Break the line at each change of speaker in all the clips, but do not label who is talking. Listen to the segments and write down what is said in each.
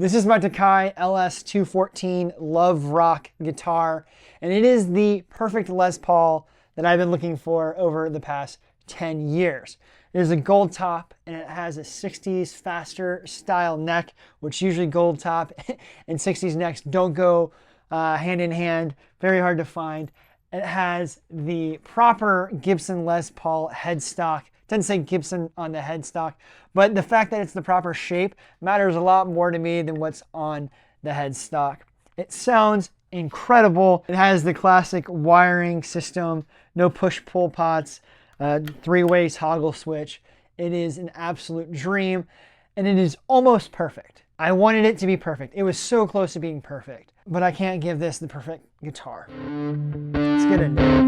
This is my Tokai LS 214 Love Rock guitar, and it is the perfect Les Paul that I've been looking for over the past 10 years. It is a gold top, and it has a 60s faster style neck, which usually gold top and 60s necks don't go hand in hand, very hard to find. It has the proper Gibson Les Paul headstock. It doesn't say Gibson on the headstock, but the fact that it's the proper shape matters a lot more to me than what's on the headstock. It sounds incredible. It has the classic wiring system, no push-pull pots, three-way toggle switch. It is an absolute dream, and it is almost perfect. I wanted it to be perfect. It was so close to being perfect, but I can't give this the perfect guitar. Let's get into it.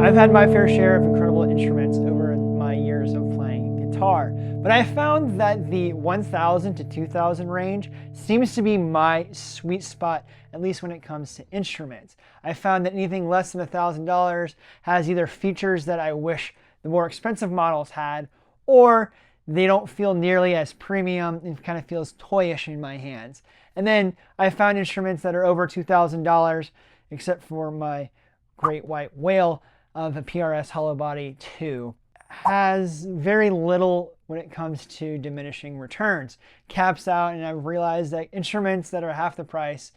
I've had my fair share of incredible instruments over my years of playing guitar, but I found that the 1,000 to 2,000 range seems to be my sweet spot, at least when it comes to instruments. I found that anything less than $1,000 has either features that I wish the more expensive models had, or they don't feel nearly as premium and kind of feels toyish in my hands. And then I found instruments that are over $2,000, except for my great white whale of a PRS Hollow Body 2, has very little when it comes to diminishing returns. Caps out, and I've realized that instruments that are half the price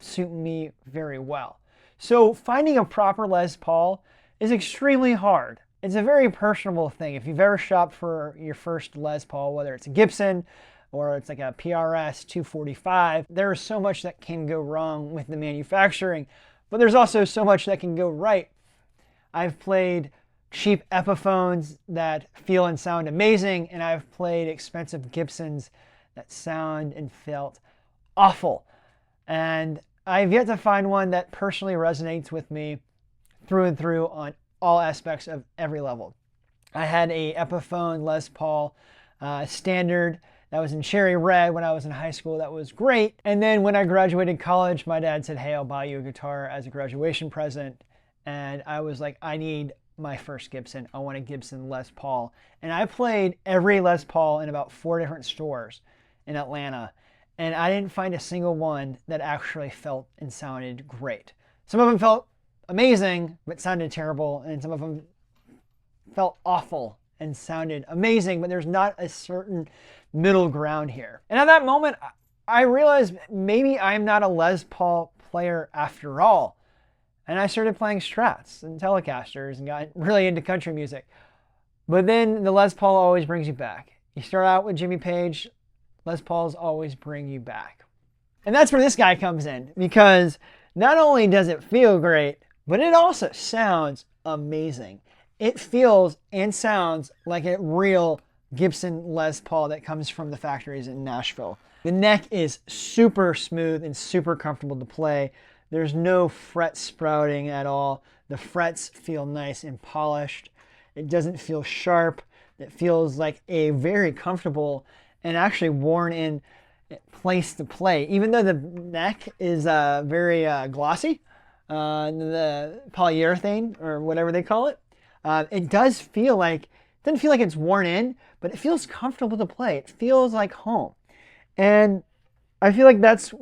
suit me very well. So finding a proper Les Paul is extremely hard. It's a very personable thing. If you've ever shopped for your first Les Paul, whether it's a Gibson or it's like a PRS 245, there is so much that can go wrong with the manufacturing, but there's also so much that can go right. I've played cheap Epiphones that feel and sound amazing, and I've played expensive Gibsons that sound and felt awful. And I've yet to find one that personally resonates with me through and through on all aspects of every level. I had a Epiphone Les Paul standard that was in cherry red when I was in high school. That was great. And then when I graduated college, my dad said, "Hey, I'll buy you a guitar as a graduation present." And I was like, I need my first Gibson. I want a Gibson Les Paul. And I played every Les Paul in about 4 different stores in Atlanta. And I didn't find a single one that actually felt and sounded great. Some of them felt amazing, but sounded terrible. And some of them felt awful and sounded amazing, but there's not a certain middle ground here. And at that moment, I realized maybe I'm not a Les Paul player after all. And I started playing Strats and Telecasters and got really into country music. But then the Les Paul always brings you back. You start out with Jimmy Page, Les Pauls always bring you back. And that's where this guy comes in, because not only does it feel great, but it also sounds amazing. It feels and sounds like a real Gibson Les Paul that comes from the factories in Nashville. The neck is super smooth and super comfortable to play. There's no fret sprouting at all. The frets feel nice and polished. It doesn't feel sharp. It feels like a very comfortable and actually worn in place to play. Even though the neck is very glossy, the polyurethane or whatever they call it, it does feel like, it doesn't feel like it's worn in, but it feels comfortable to play. It feels like home. And I feel like that's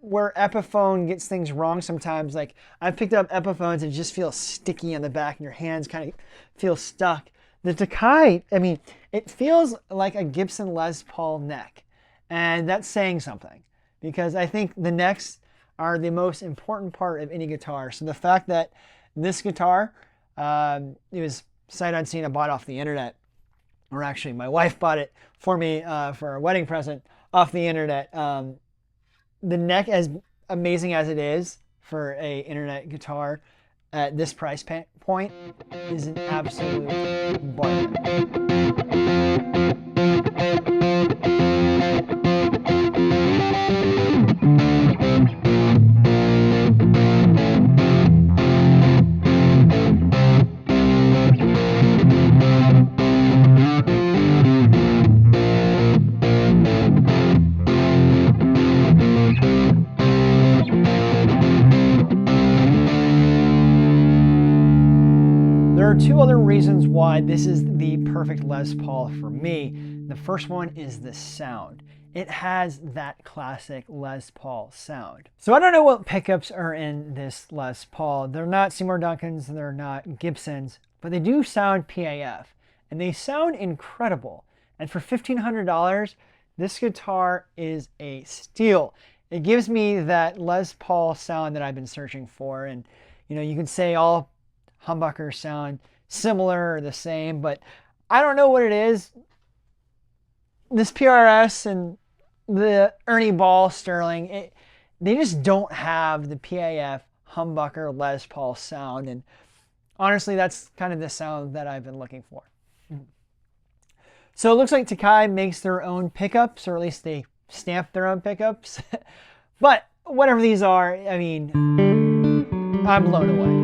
where Epiphone gets things wrong sometimes. Like, I've picked up Epiphones and it just feels sticky on the back and your hands kind of feel stuck. The Tokai, I mean, it feels like a Gibson Les Paul neck. And that's saying something, because I think the necks are the most important part of any guitar. So the fact that this guitar, it was sight unseen, I bought off the internet, or actually my wife bought it for me for a wedding present off the internet. The neck, as amazing as it is for a internet guitar at this price point, is an absolute bargain. There are two other reasons why this is the perfect Les Paul for me. The first one is the sound. It has that classic Les Paul sound. So I don't know what pickups are in this Les Paul. They're not Seymour Duncans, they're not Gibsons, but they do sound PAF, and they sound incredible. And for $1,500, this guitar is a steal. It gives me that Les Paul sound that I've been searching for, and you can say all humbuckers sound similar or the same, but I don't know what it is. This PRS and the Ernie Ball Sterling, they just don't have the PAF humbucker Les Paul sound, and honestly, that's kind of the sound that I've been looking for. So it looks like Tokai makes their own pickups, or at least they stamp their own pickups. But whatever these are, I mean, I'm blown away.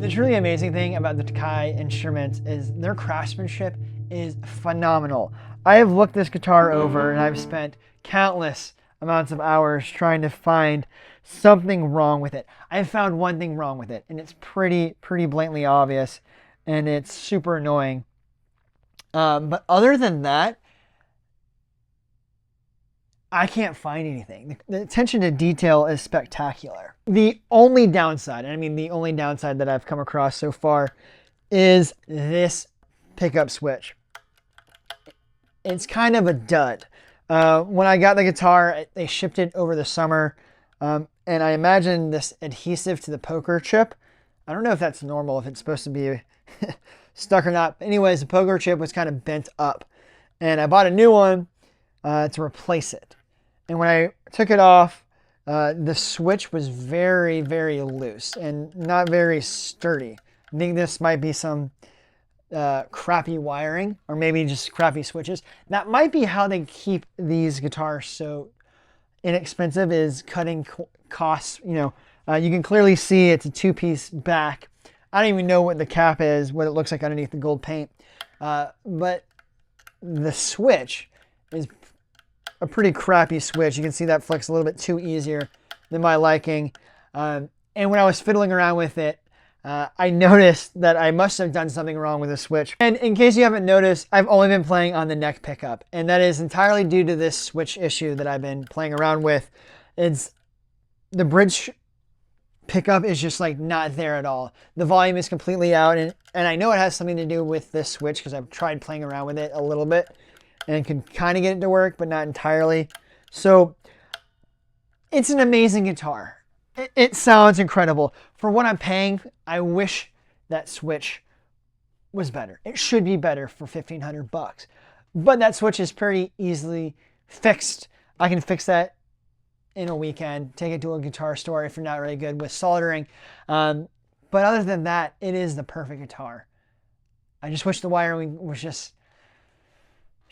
The truly amazing thing about the Tokai instruments is their craftsmanship is phenomenal. I have looked this guitar over and I've spent countless amounts of hours trying to find something wrong with it. I've found one thing wrong with it, and it's pretty blatantly obvious, and it's super annoying. But other than that, I can't find anything. The attention to detail is spectacular. The only downside, and I mean the only downside that I've come across so far, is this pickup switch. It's kind of a dud. When I got the guitar, they shipped it over the summer, and I imagine this adhesive to the poker chip. I don't know if that's normal, if it's supposed to be stuck or not. But anyways, the poker chip was kind of bent up, and I bought a new one to replace it. And when I took it off, the switch was very loose and not very sturdy. I think this might be some crappy wiring, or maybe just crappy switches. That might be how they keep these guitars so inexpensive, is cutting costs. You can clearly see it's a two-piece back. I don't even know what the cap is, what it looks like underneath the gold paint. But the switch is a pretty crappy switch. You can see that flicks a little bit too easier than my liking. And when I was fiddling around with it, I noticed that I must have done something wrong with the switch. And in case you haven't noticed, I've only been playing on the neck pickup, and that is entirely due to this switch issue that I've been playing around with. It's the bridge pickup is just like not there at all. The volume is completely out, and I know it has something to do with this switch because I've tried playing around with it a little bit and can kind of get it to work, but not entirely. So it's an amazing guitar. It sounds incredible. For what I'm paying, I wish that switch was better. It should be better for $1,500. But that switch is pretty easily fixed. I can fix that in a weekend, take it to a guitar store if you're not really good with soldering. But other than that, it is the perfect guitar. I just wish the wiring was just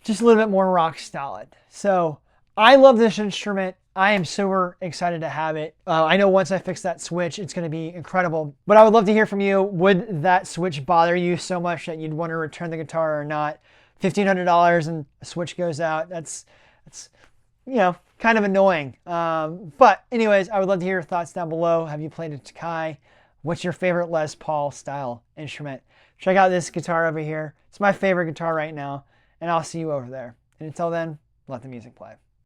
a little bit more rock solid. So I love this instrument. I am super excited to have it. I know once I fix that switch, it's going to be incredible. But I would love to hear from you. Would that switch bother you so much that you'd want to return the guitar or not? $1,500 and a switch goes out. That's kind of annoying. But anyways, I would love to hear your thoughts down below. Have you played a Tokai? What's your favorite Les Paul style instrument? Check out this guitar over here. It's my favorite guitar right now, and I'll see you over there. And until then, let the music play.